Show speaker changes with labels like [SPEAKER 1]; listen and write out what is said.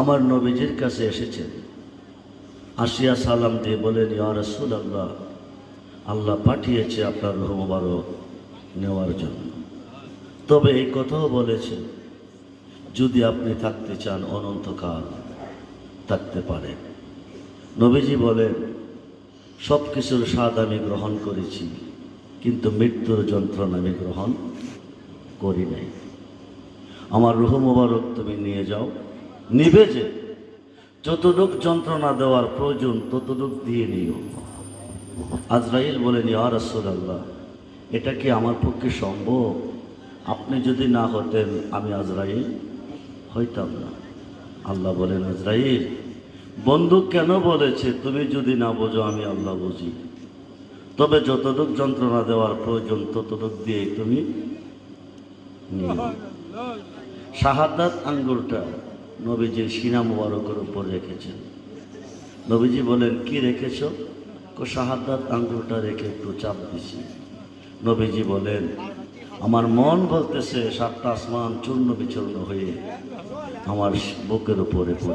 [SPEAKER 1] আমার নবীজির কাছে এসেছেন, আসিয়া সালাম দিয়ে বলেন, ইয়া রাসূলুল্লাহ, আল্লাহ পাঠিয়েছে আপনার রূহ মুবারক নেওয়ার জন্য। তবে এই কথাও বলেছেন, যদি আপনি থাকতে চান অনন্তকাল থাকতে পারেন। নবীজি বলেন, সব কিছুর স্বাদ আমি গ্রহণ করেছি, কিন্তু মৃত্যুর যন্ত্রণা আমি গ্রহণ করি নাই। আমার রূহ মুবারক তুমি নিয়ে যাও, নিবে যে যতটুক যন্ত্রণা দেওয়ার প্রয়োজন ততটুক দিয়ে নিও। আজরাইল বলেন, ইয়া রাসূলুল্লাহ, এটা কি আমার পক্ষে সম্ভব? আপনি যদি না হতেন আমি আজরাইল হইতাম না। আল্লাহ বলেন, আজরাইল, বন্ধু কেন বলেছে তুমি যদি না বোঝো আমি আল্লাহ বুঝি, তবে যতটুক যন্ত্রণা দেওয়ার প্রয়োজন ততটুক দিয়ে তুমি নিও। শাহাদাত আঙ্গুলটা নবীজির সিনা মুবারকের উপর রেখেছেন। নবীজি বলেন, কি রেখেছ? শাহাদাত আঙ্গুলটা রেখে একটু চাপ দিছি। নবীজি বলেন, আমার মন বলতেছে সাতটা আসমান চূর্ণ বিচূর্ণ হয়ে আমার বুকের উপরে পড়ে।